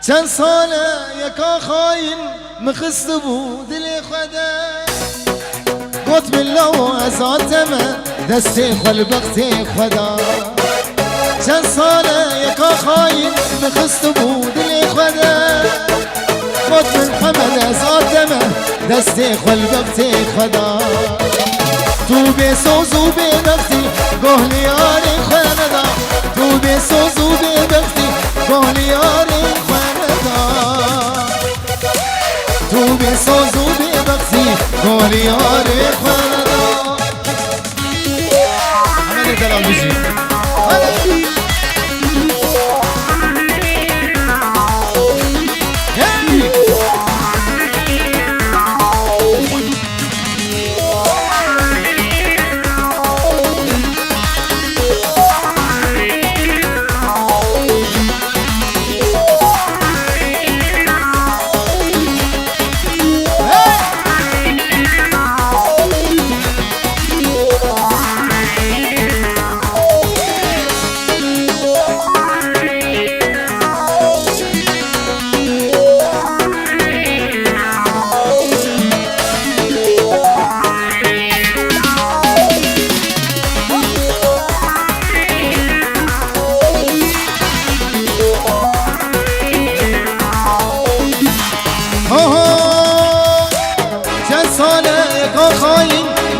چند ساله یکا خاین مخست بود دل خدا گفت بالله و ازاتمه دستی خلبقت خدا چند ساله یکا خاین مخست بود دل خدا گفت محمد ازاتمه دستی خلبقت خدا تو بسوز و ببختی گهلیاری خاندا تو بسوز و ببختی گهلیاری تو بسوز و ببختی گهلیاری خاندا همه دلال بزی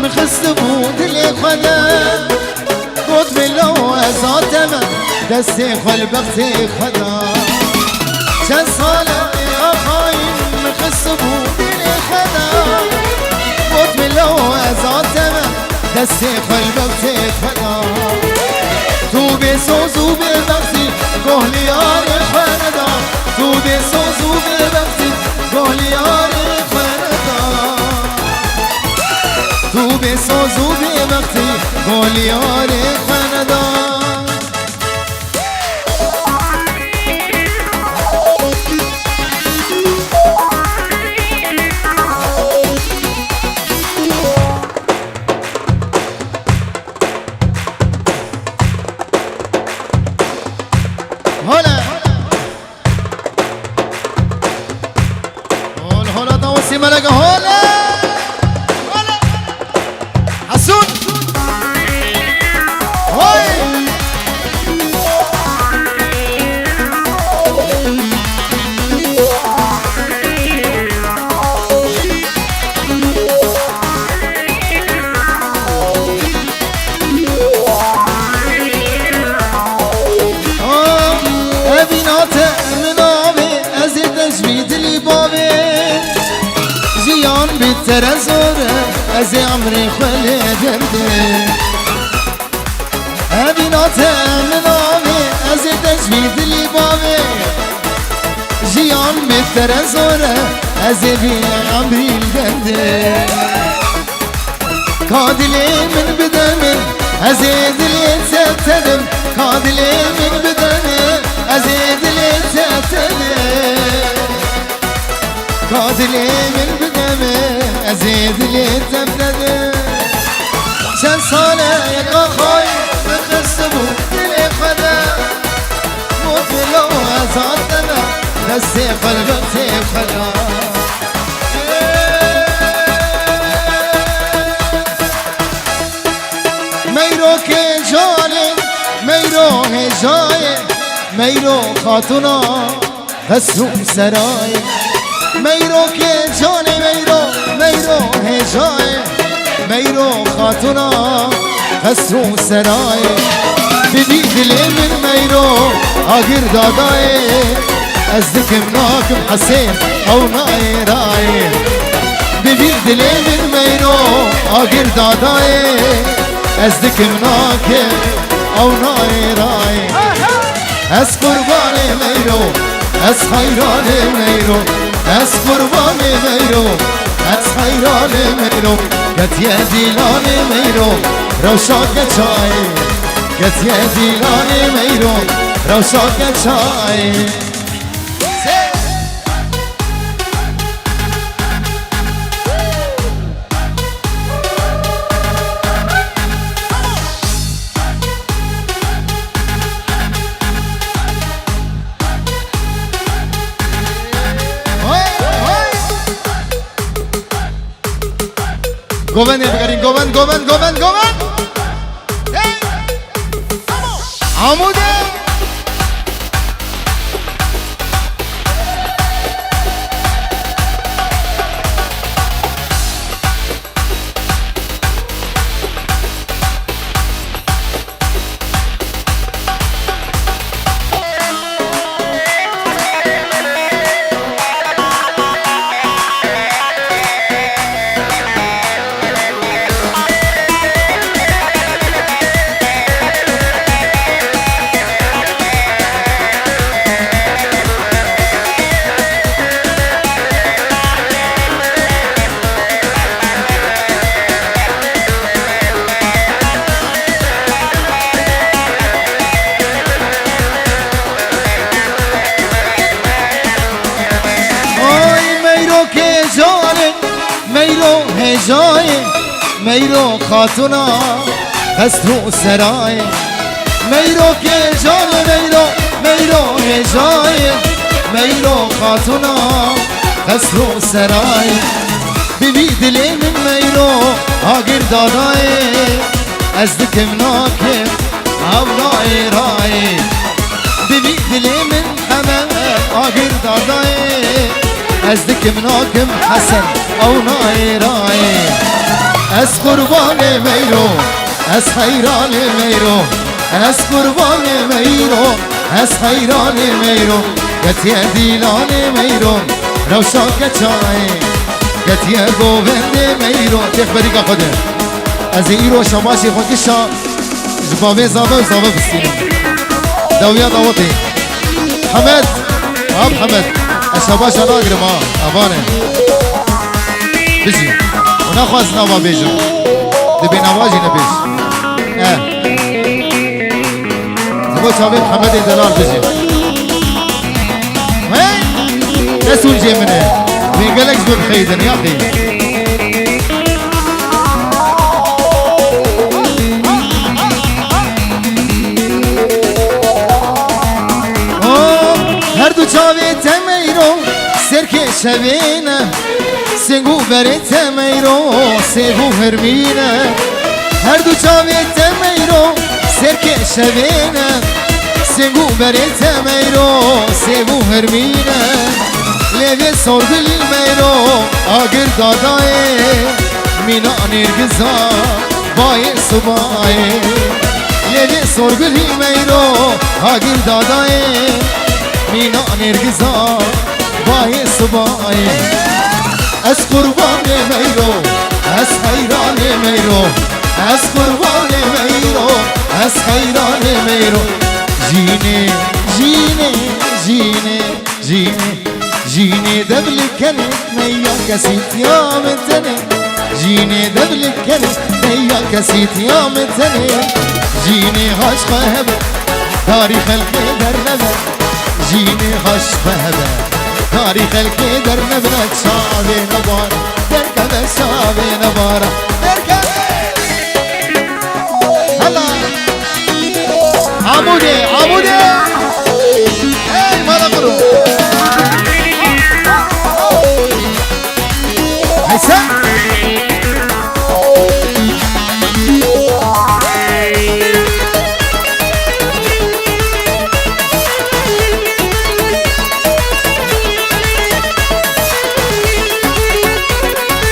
مخست بود لخدا قد بالله و ازاتمه دستی خلبقت خدا چند ساله آخاین مخست بود لخدا قد بالله و ازاتمه دستی خلبقت خدا تو بسوز و ببختی گهلیار خدا تو بسوز و ببختی گهلیار تو بساز و ببختی گهلیار خاندان هلا هلا دوسي ملقا هلا ترزوره از عمري خلی درده ابینات منامي از تجوید لیبامه جیان بی ترزوره از بی عمري درده کادلی من بدمن از دلی تتدم کادلی من بدمن از دلی تتدم کادلی من بدمن ازید لی تبدده چند ساله یکا خواهی بخست بود دل خدا موت لو ازادنا دستی قلبت خدا میرو که جاله میرو هجایه میرو خاتونا حسون سرای میرو که جاله میرو هجای میرو خاتونا خسرو سرای ببی دل من میرو آگر دادای از دکم ناکم حسین او نای رای ببی دل من میرو آگر دادای از دکم ناکم او نای رای از قربان میرو از خیران میرو از قربان میرو از خیران میرو گتیه دیلان میرو روشاک چای گتیه دیلان میرو روشاک چای گوبند بگرین گوبند گوبند گوبند گوبند عموده میرو هجای میرو خاتونا هست رو سرای میرو که جان میرو هجای میرو خاتونا هست رو سرای ببی دلی من میرو آگر دادای از دکم ناکم اولای رای ببی دلی من همه آگر دادای از دکم ناکم حسن او نایرای از قربان میرو از حیران میرو از قربان میرو از حیران میرو گتی دیلان میرو روشا کچای گتی گوبند میرو تخبری که خوده از ایرو شماشی خود کشا جبابه زابه بسینم دویا داوتی حمد آب حمد شباش ناگرم آبانه بجی و نخواست نوا بیجم دبی نواجی نبیش زبا چاوی محمد دلال بجی رسول جی منه وینگلکس ببخیدن یا خیلی هر دو چاوی تمیرو سرک شوینه سنگو برت میرو سیبو هرمینه هر دو چاوی تمیرو سرک شوینه سنگو برت میرو سیبو هرمینه لیوی سرگل میرو آگر دادای مینا نرگزا بای صبای لیوی سرگل میرو آگر دادای مینا نرگزا بای صبای از قربان میرو از حیران میرو از قربان میرو از حیران میرو جینه جینه جینه جینه جینه دبل کنه نیا کسی تیام تنه جینه دبل کنه نیا کسی تیام تنه جینه هاش خهبه تاریخ الکی در نبه جینه هاش خهبه تاریخ الکی در نبرد شاوی نبارا درکبه شاوی نبارا درکبه هلا عموده عموده ای مالا قرو حسن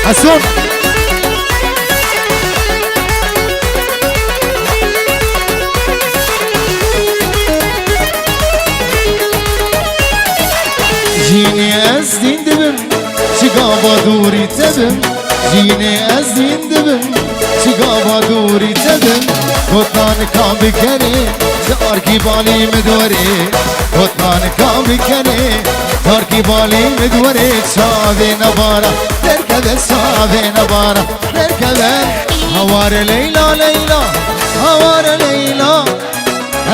حسون جینی از دین دبم چگاه دوری تبم جینی از دین دبم چگاه دوری تبم خودان کام بکنه دار کی بالی مدوره خودان کام بکنه دار کی بالی مدوره شاوی نبارا درکبه شاوی نبارا درکبه هوار لیلا لیلا هوار لیلا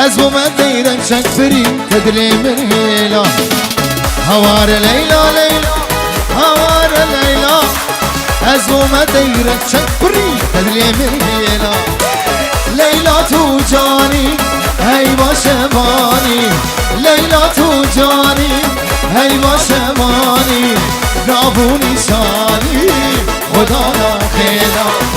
از بومد دیرن چک بری تدلی من هیلا هوار لیلا لیلا هوار لیلا از بومد دیرن چک بری تدلی من هیلا لیلا تو جانی ای باشمانی لیلا تو جانی ای باشمانی رابونی شانی خدا را خیلا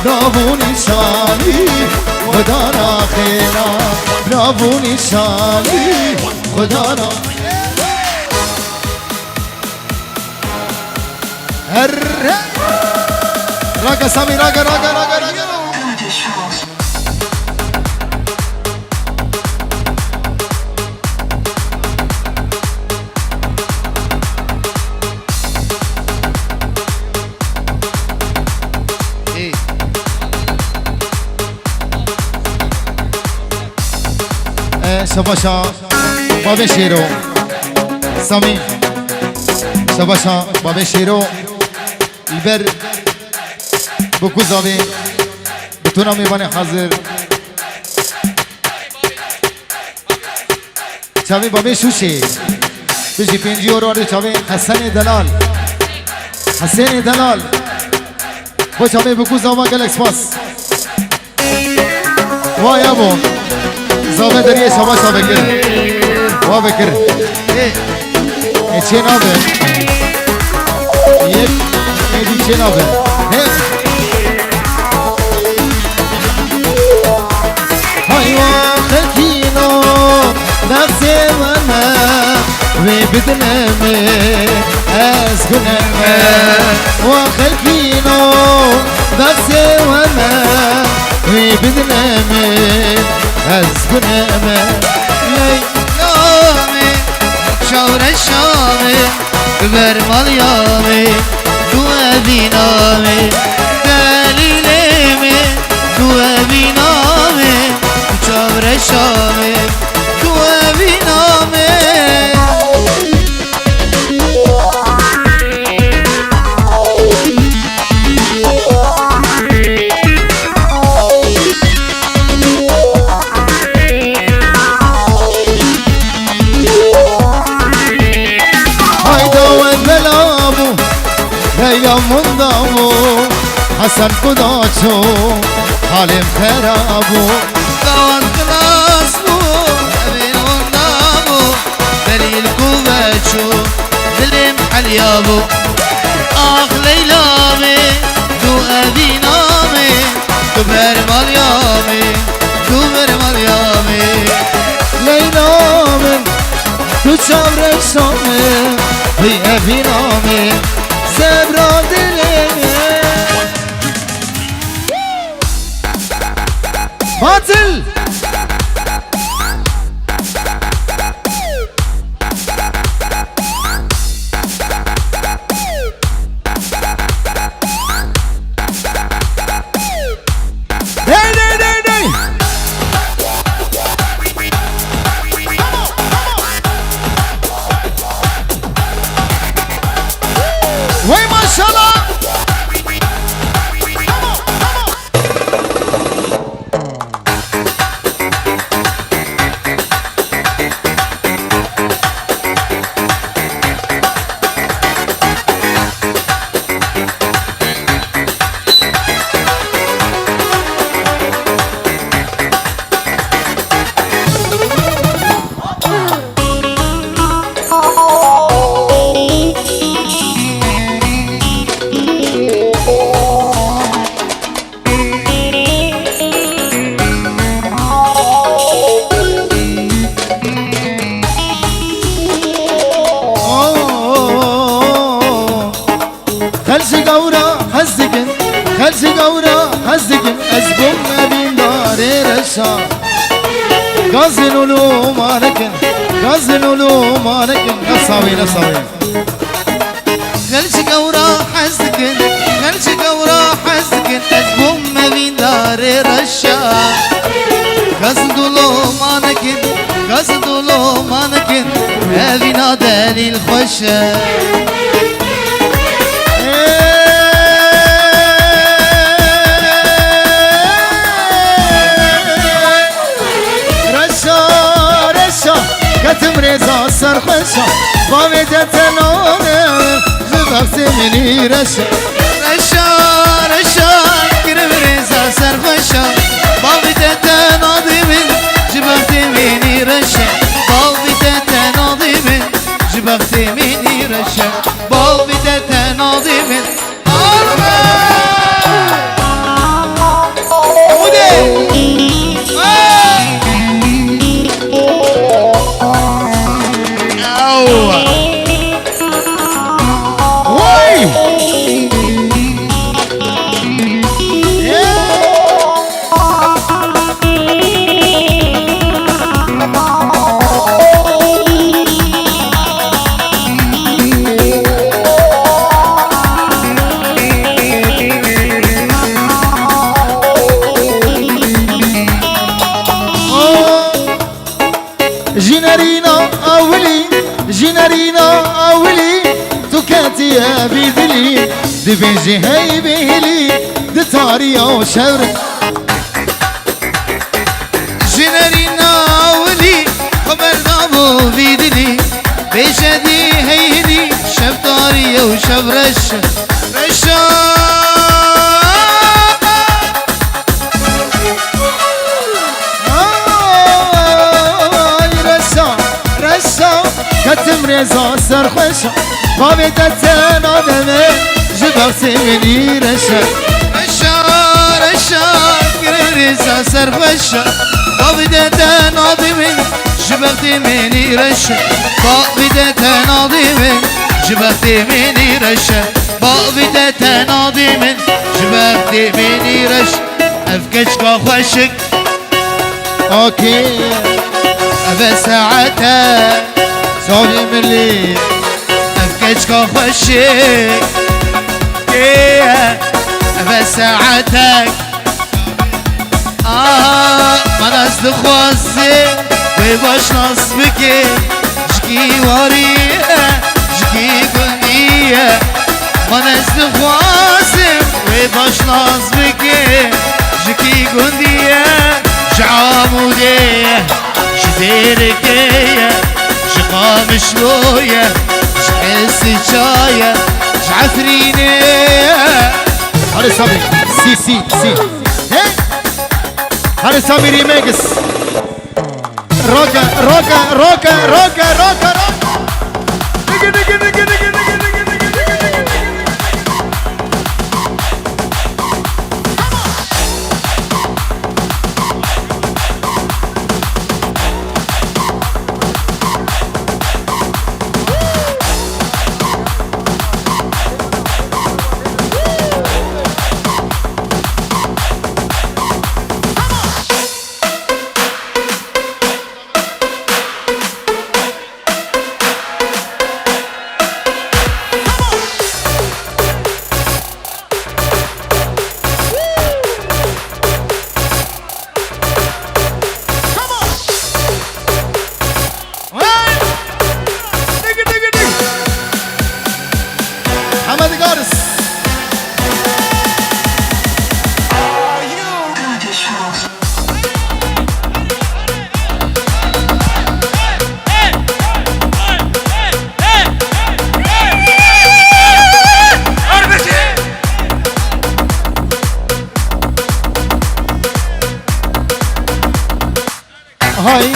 برافو نشانی خدا را خیرا برافو نشانی خدا را راگا سامی راگا راگا راگا راگا شباشا بابا شیرو سامی شباشا بابا شیرو البر بکو زاوی بتونا میوانه حاضر چاوی بابا شوشی بجی 5 یورو چاوی حسن دلال حسن دلال بو چاوی بکو زاوا گلکس پاس وای ابو زاوه دریه شباشا بکر وا بکر چه نابه یک ایدی چه نابه های واقعینو نفس منه و بدنمه از گنمه واقعینو نفس منه و بدنمه از گنمه لیلامه شور شامه برمالیامه تو بینامه دلیلمه تو بینامه شور شامه تو بینامه لیلا مندامو حسن کداچو حالم خرابو دوان خلاص بو امین مندامو دلیل کوبچو دلم حلیابو آخ لیلامه تو ابینامه تو برمالیامه تو برمالیامه لیلامه تو چابرشامه بی ابینامه زبرا دلمه باطل وای ماشاءالله خلص قورا هزدگن از بوم نبین داره رشا غازن ولو مانكن غازن ولو مانكن نصاوي نصاوي خلش قورا حزكن خلش قورا حزكن از بوم نبین داره رشا غازدولو مانكن غازدولو مانكن هذه دليل خوشه كتم رزا سرخشا بامدة تنونة جبهت مني رشا رشا رشا كرم رزا سرخشا بامدة تنادي من جبهت مني رشا بامدة تنادي من جبهت مني رشا بامدة تنادي من يا بيدلي دبنجي هاي بهلي دتاريا وشبر جنري ناولي خبر دابو بيدلي بيشدي هيهلي شبطاريا وشب رشا رشا كتم رزا سرخوشا بابي تتن آدمه جبر سيني رشا رشا رشا كرم رزا سرخوشا بابي تتن آدمه جبر سيني رشا بابي تتن آدمه جبر سيني رشا بابي تتن آدمه جبر سيني رشا أفكشك خوشك اوكي أبا ساعتها صافي ملي أفكشك خوشك أبا ساعتك ما ناس دخوازي ويباش نصبك جكي واريه جكي قلبيه ما ناس دخوازي ويباش نصبك جكي قلبيه جعاموديه جديركيه جقام شلويه جحس جايه جعثرينيه هاري سامي سي هي هاري سامي ريميكس روكا روكا روكا روكا روكا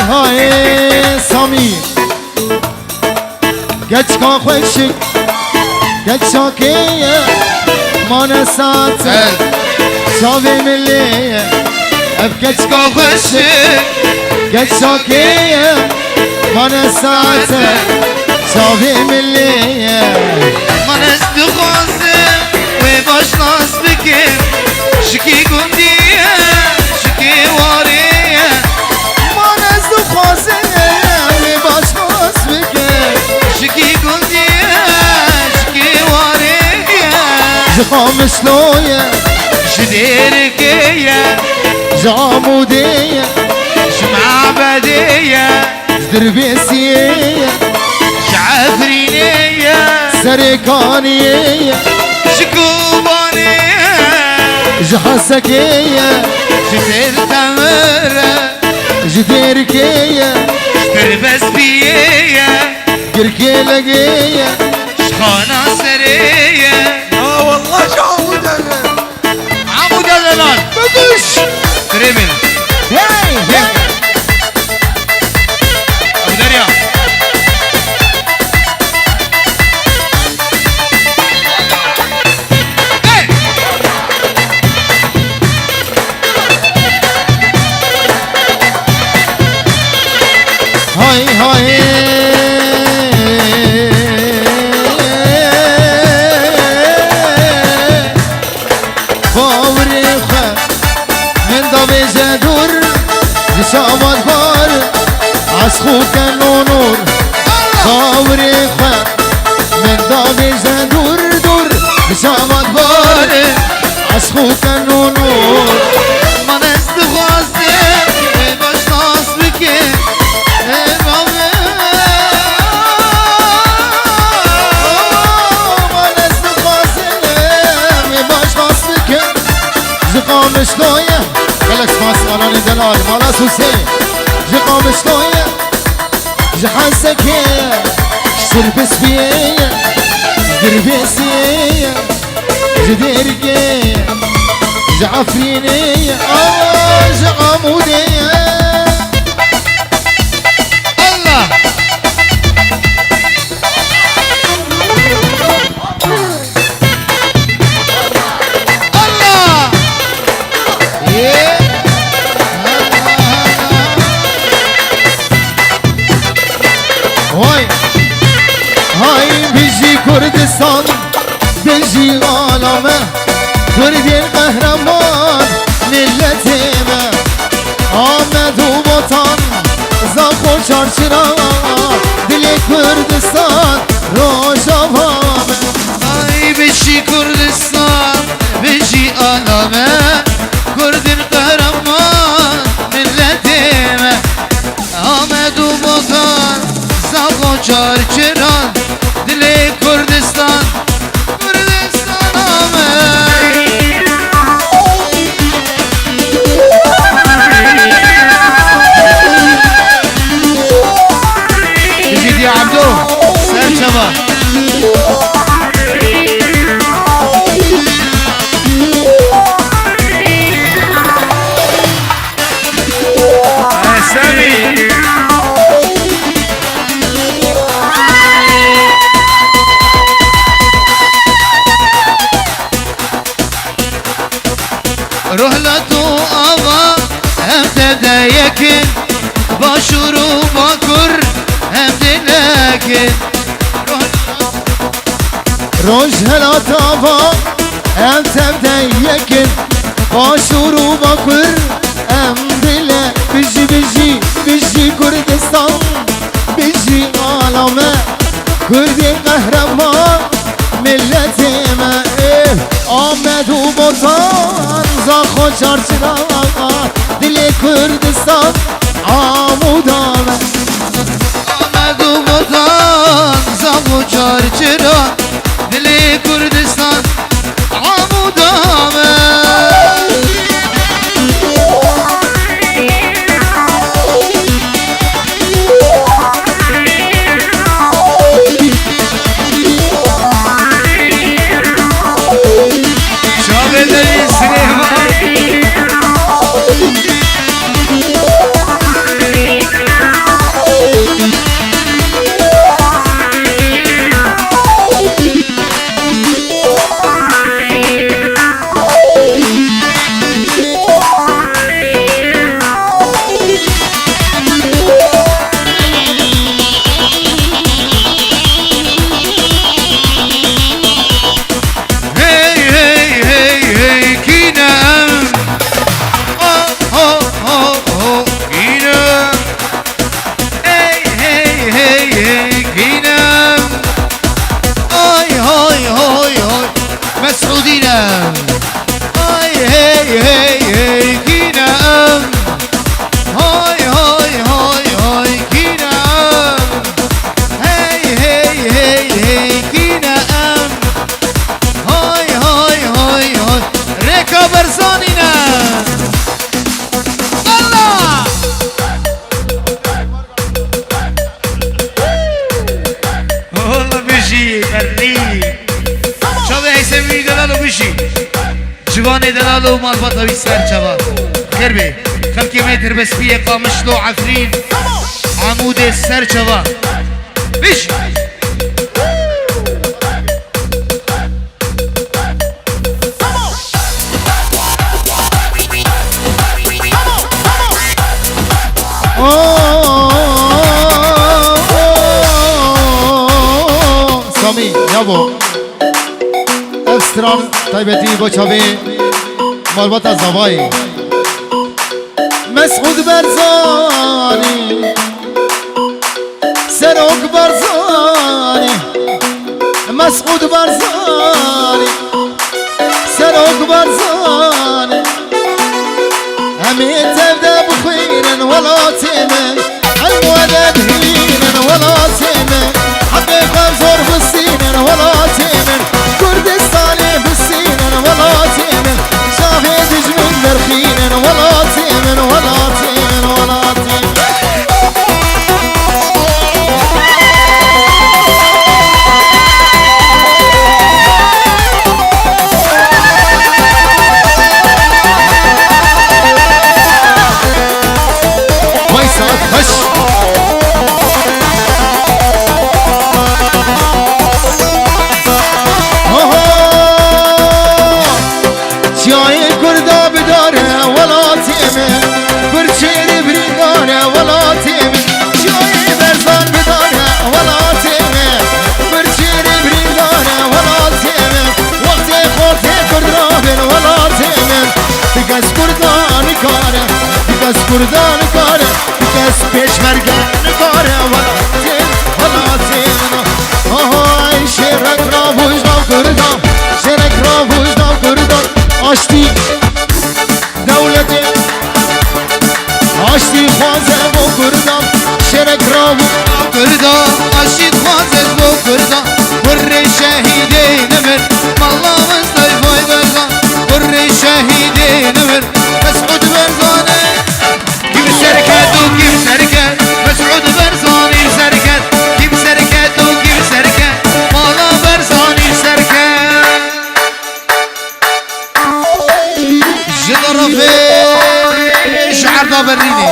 هاي سامي قد كان خوشك قد شاكية ما نساتك صافي ملي أبكت كان خوشك قد شاكية ما نساتك صافي ملي ما ناس دخوازي ويباش نصبك شكي قندية شكي واريه شكي قلتيها شكي واريها جخام شلوية شديركية جعمودية شمعبدية دربيسية شعفرينية سريكانية شكوبانية جحسكية شدير تمرة جديركية شتربس بيية قركي لقية شخانة سرية والله شو عمود الان بدش تريبل هاي ابو دريا هاي فوريخة من ضبي جدور لشامت بار عشقوك النور فوريخة من ضبي جدور دور لشامت بار عشقوك النور ما نستغاثي باش نصبك شلوية قالك سماس قالاني دلال مالا سوسي جي قام شلوية جي حسكية شربس بيه دربسية جي ديرقية جي عفرينية جي عمودية الله الله هاي هاي بيجي كردستان بيجي عالمه كردي القهرمان ملتنا آمد و وطن زاخو چارچرا دل کردستان روشابامه ay beşi Kurdistan beşi alame Kurdin kahraman milletime Ahmet u Botan Zako çarçıran Dili Kurdistan Kurdistan Ahmet Bizi diye Abdu Serçava Ruhlatu ava hem de yekin Başuru bakur hem de lekin روش هلا تابا ام تبدا يكن باشورو بكر ام دله بيجي بيجي بيجي كردستان بيجي عالمه كردي قهرمان ملتي ما آمد و بطان زاخو چارچرا دل كردستان عمودامه Ahmet u Botan Zavu çarçıra Dili Kurdistan Amudame Şabeleri Süleyman جوان دلالو مال بطوي سرچوا خير بي خلقي متر بس بيه قامش لو عفرين عمود سرچوا بيش سامي يابو افسترام طيبتي بوچاوي مالبات زواي مسعود برزاني سروك برزاني مسعود برزاني سروك برزاني همي تبدا بخير ولا تيمن المودد هين ولا تيمن حقيقة زور بالسين ولا تيمن كردستاني بالسين ولا تيمن شاهد جنون مرخين کردان کاره کس کردان کاره کس پیشمرگه کاره ولا تین آهای شرک را وجدان کردان شرک را وجدان کردان آشتی دولت آشتی خوازه بو کردان شرک را وجدان کردان آشتی خوازه بو کردان بر شهیده نمر مالا مستای بای برزان بر شهیده نمر مسعود برزانه kim serket o kim serket Mes'ud Berzani serket kim serket o kim serket Mala Berzani serket Jidarafe şarda berrini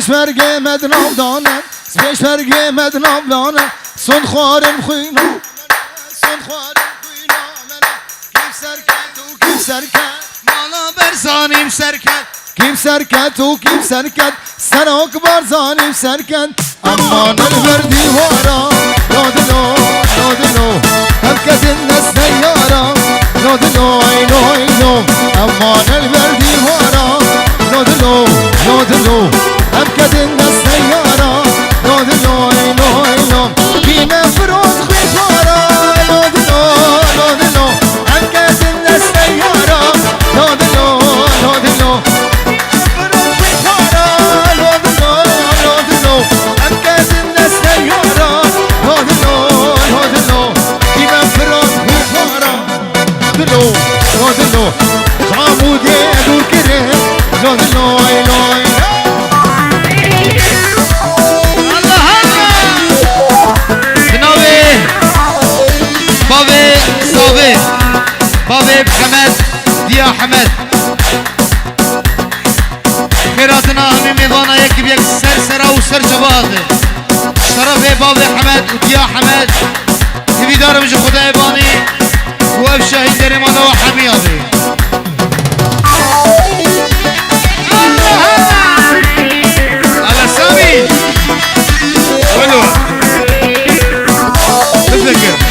پیشمرگه مدنام دانم پیشمرگه مدنام دانم سن خوارم خوینا سن خوارم خوینا منه کیم سرکت و کیم سرکت مالا برزانیم سرکت کیم سرکت و کیم سرکت سراک برزانیم سرکت اما نلوردی وارا نادلو نادلو هبکت الناس نیارا نادلو اینو اینو اما نلوردی وارا نادلو نادلو أبكد الناس سيارة نودلو إلو إلو بينا فروض خفارة نودلو نودلو أبكد الناس سيارة نودلو نودلو فروض خفارة نودلو نودلو أبكد الناس سيارة نودلو نودلو بينا فروض خفارة نودلو نودلو عمودي أدور كره نودلو إلو إلو بابي حمد ديا حمد خيراتنا همي ميضانا يكي بيك سرسرة وسر جباده شرف بابي حمد وديا حمد تبي دار مش خدای باني واب شاهد داري مانا وحمي ابي على سامي ولو تفكر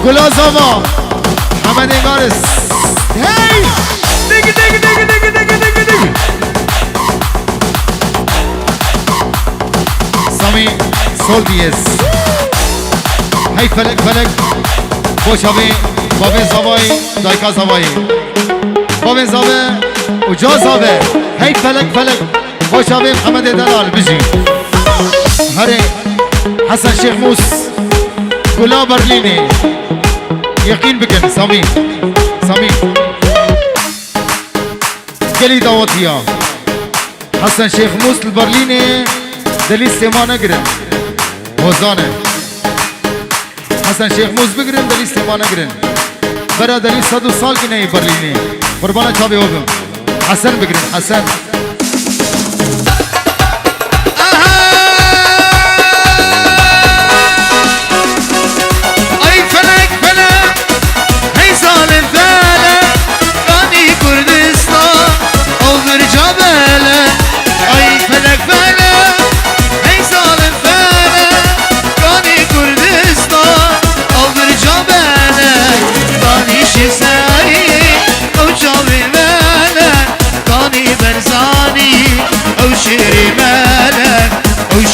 Gulazova Ahmed Engaris Hey Dig dig dig dig dig dig dig Sami Soldiers Hey felek felek Boş abi Babin Zavai Dayka Zavai Babin Zavai Uca Zavai Hey felek felek Boş abi Ahmed Delal Bizi Hari Hasan Sheikh Mus Gula Berlini يقين بكن سامي سامي قلي دعوتيا حسن شيخ موس البرليني دليل سيمانة قرن وزانه حسن شيخ موس بقرن دليل سيمانة قرن برا دليل 100 سال کی نہیں برليني قربانا چابي ہوگم حسن بقرن حسن اي فلك فلك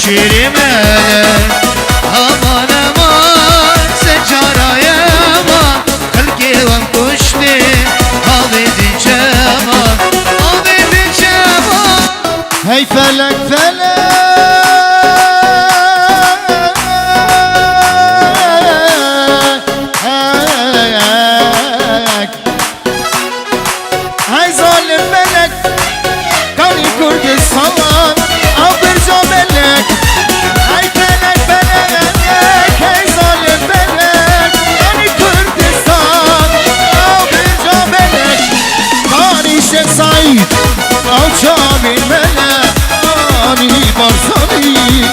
şiiri melek Aman aman secaraya aman Kalki van kuşti Abidin cemal Abidin cemal Hey felek felek Hey zalim melek Kani Kurdistan Abirca melek Hey felek felek Hey zalim melek Kani Kurdistan Abirca melek Kani Şeyh Said Avcami melek Kani Barzani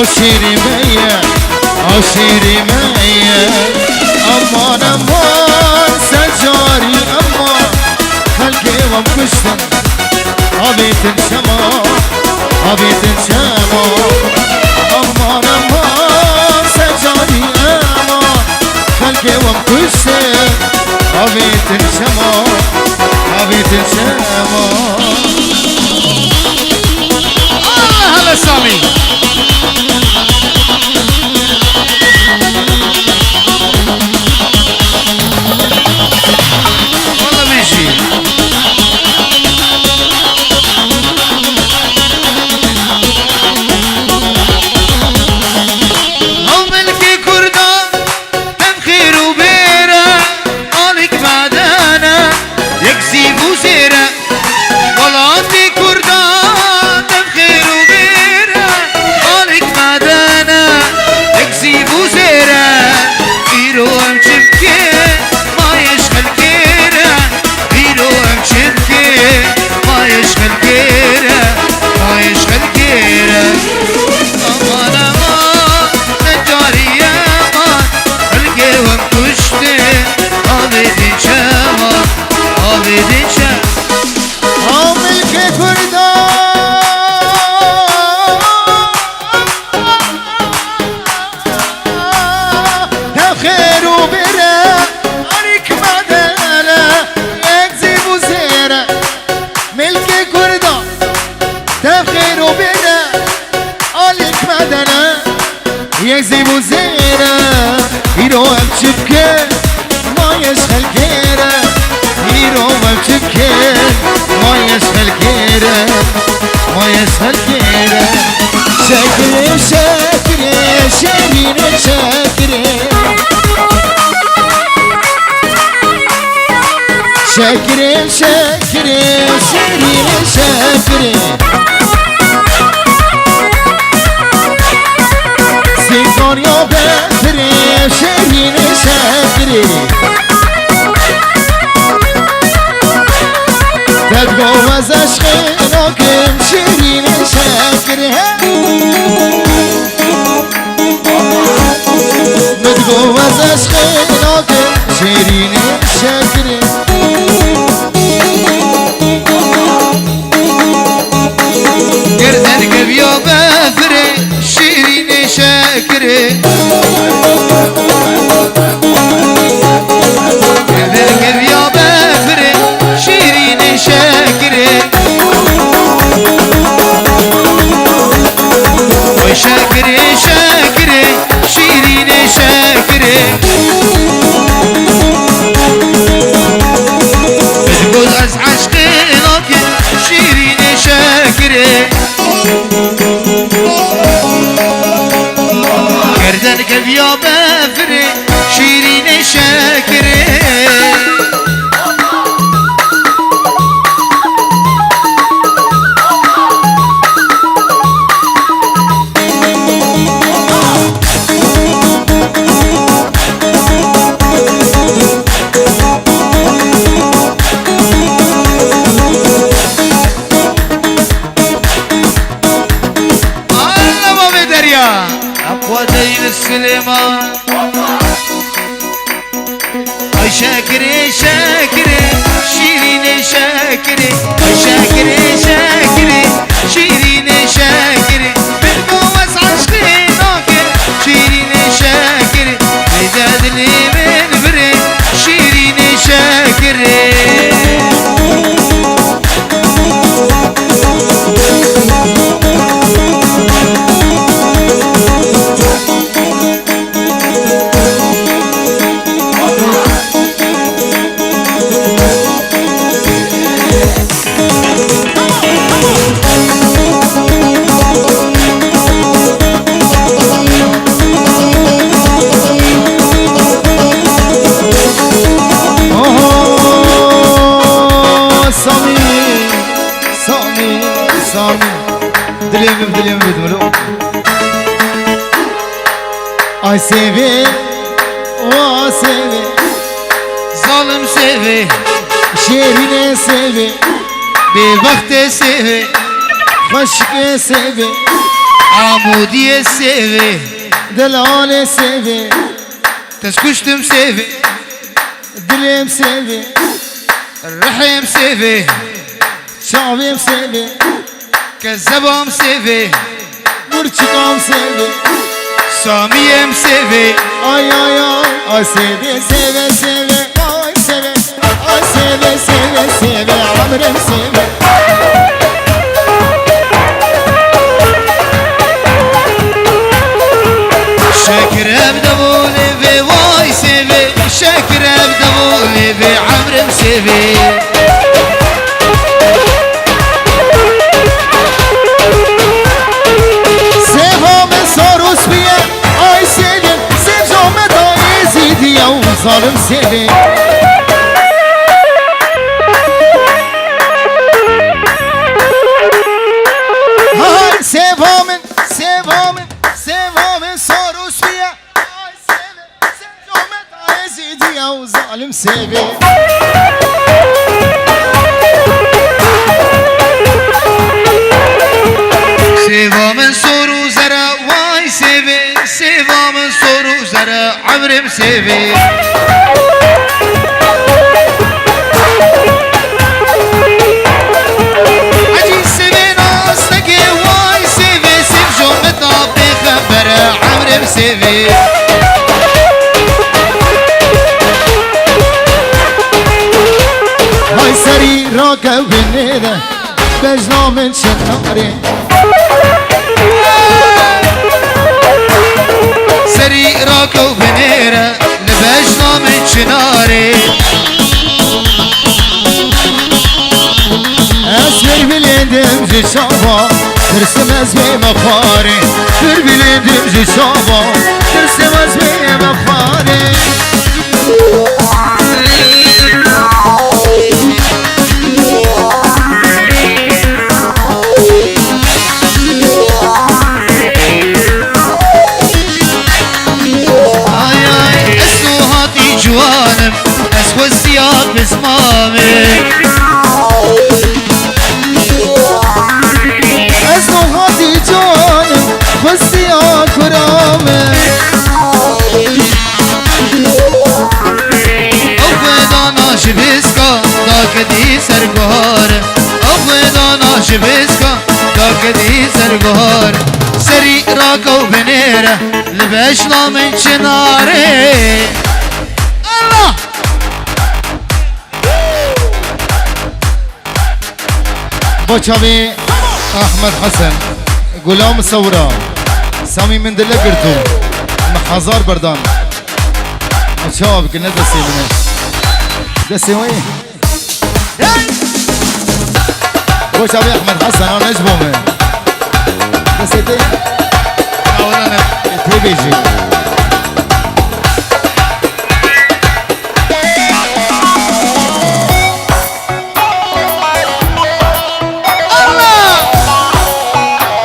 O şiiri meye O şiiri meye Aman aman Secari aman Halki vam kuştan Abitin şema Abitin şema Aman aman Secari aman Halki vam kuştan Abitin şema Abitin şema Allah Allah Sami Valla bir şey Avmelki kurda Hem khiru bera Alik badana Yeksi bu zera Valla di kurda Hem khiru bera Alik badana Yeksi bu zera Biro hem çipke Ma yeşkel kera Biro hem çipke Ma yeşkel kera Ma yeşkel kera Aman aman Secari aman Halke vam kuşte Abidin şema Abidin şema Amilke Kurda Tekhiru bire Arik madele Ekzi bu zire Milke Kurda Tekhiru bire Arik madele Ekzi bu zire Hiro hem çipke Ma yeşhel kere Hiro hem çipke Ma yeşhel kere Ma yeşhel kere Şekre şekre Şerine şekre Şekre şekre Şerine şekre Sizor ya betre Şerine şekre تدگو از عشق ناکم شیرین شکره تدگو از عشق ناکم شیرین شکره گردن گویا بفره شیرین شکره گردن گویا بفره شیرین شکره وای شکره شکره شیرین شکره بجگوز از عشق ناکن شیرین شکره گردن که بیا بفره شیرین شکره أقوى السليمان أي شاكري شاكري شيرين شاكري أي شاكري شاكري شيرين شاكري بالقوس عشقي ناكر شيرين شاكري ميداد اللي من بري شيرين شاكري William Vidmulu Ay sevi O sevi Zalim sevi Şehrine sevi Bir vakte sevi Başke sevi Amudiye sevi Delale sevi Teskuştum sevi Dilim sevi Rahim sevi Şavim sevi Kezzabam sevi Burçukam sevi Samiyem sevi Ay ay ay Ay sevi seve seve Ay seve Ay seve seve seve Amrem seve Şekrem davuli ve vay sevi Şekrem davuli ve amrem sevi Sevame sarus biye Ay sevi Sevcame da ezidi ya Zalim sevi Hay sevamin Sevamin Sevamin sarus biye Ay sevi Sevcame da ezidi ya Zalim sevi Sevamın soru zara vay sevi Sevamın soru zara amrem sevi Acı seven astaki vay sevi Sevcome da peygambere amrem sevi Hay seri rakab binede Bejnamen şekari سري راكو بنيرة لبجنا من شناري Esmer bilindim zişaba Tırsımaz bir mefari Sür bilindim zişaba Tırsımaz bir mefari آي آي اسو هاتي جوانم اسو السياق بزمامي Esmu hadi canım Fısya kuramı أفضانا شبسكا داك دي سرقهار أفضانا شبسكا داك دي سرقهار سري راكو بنيرة لبشنا من شناري الله Boçavi Ahmet Hasan Gulam Savra Sami من دله قرتو محازار بردان شباب كنا دسي منه دسي وين Boçavi Ahmet Hasan أنا نجبومه دسي ده أولا تبيجي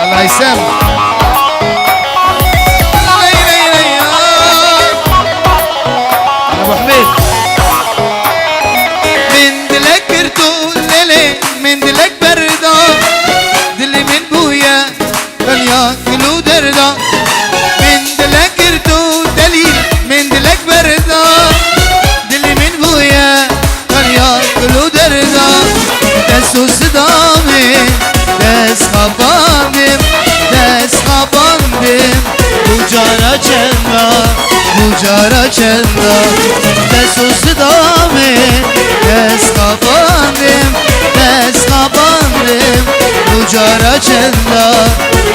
الله يسامح ابو حميد من دلك كرتو ليلي من دلك بردا دلي من بويا دنيا كلو دردا من دلك كرتو دليل من دلك بردا دلي من بويا دنيا كلو دردا دسو صدامي دس خبامم دس خبامم بوجارا چندا بوجارا چندا دسو صدامي دس خبامم دس خبامم بوجارا چندا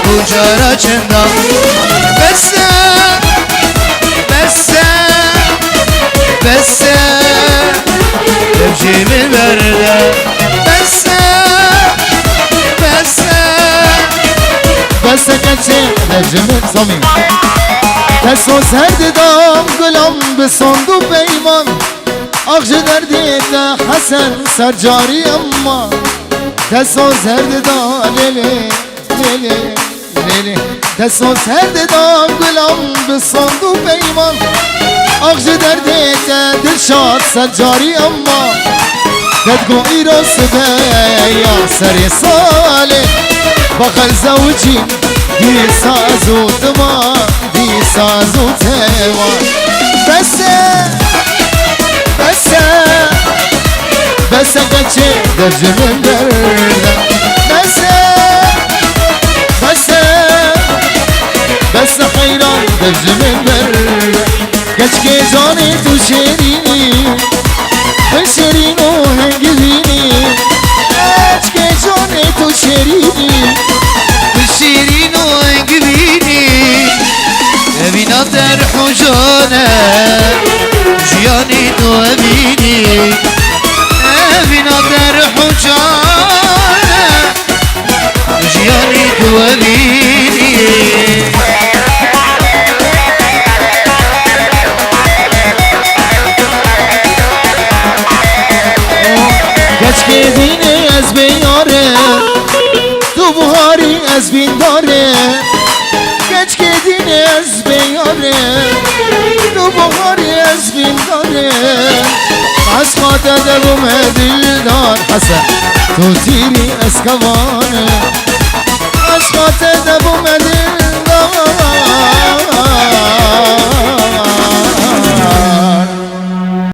بوجارا چندا بس بس بس تبجي من برده بس بس بس كتشي نجم صميم تسو سرد دام گلم بسندو پیمان اخش دردی تا حسن سرجاری اما تسو سرد دا لیلی لیلی لیلی دستان سرد دام گلام بساند و پیمان آغج درده دل شاد سجاری اما ددگو ایراس به یا سر ساله بخل زوجی دی سازو تما دی سازو تما بس قچه در جمن دردم بس خیران در جمن دردم گچ که جانی تو شیرینی بشیرین و هنگوینی گچ که جانی تو شیرینی بشیرین و انگوینی ببینا در حجانه جیانی تو امینی ببینا در حجانه جیانی تو امینی گچ که دینه از بیاره تو بهاری از بین داره گچ که دینه از بیاره تو بهاری از بین داره از خاطر دوم دلدار حسن تو تیری از کوانه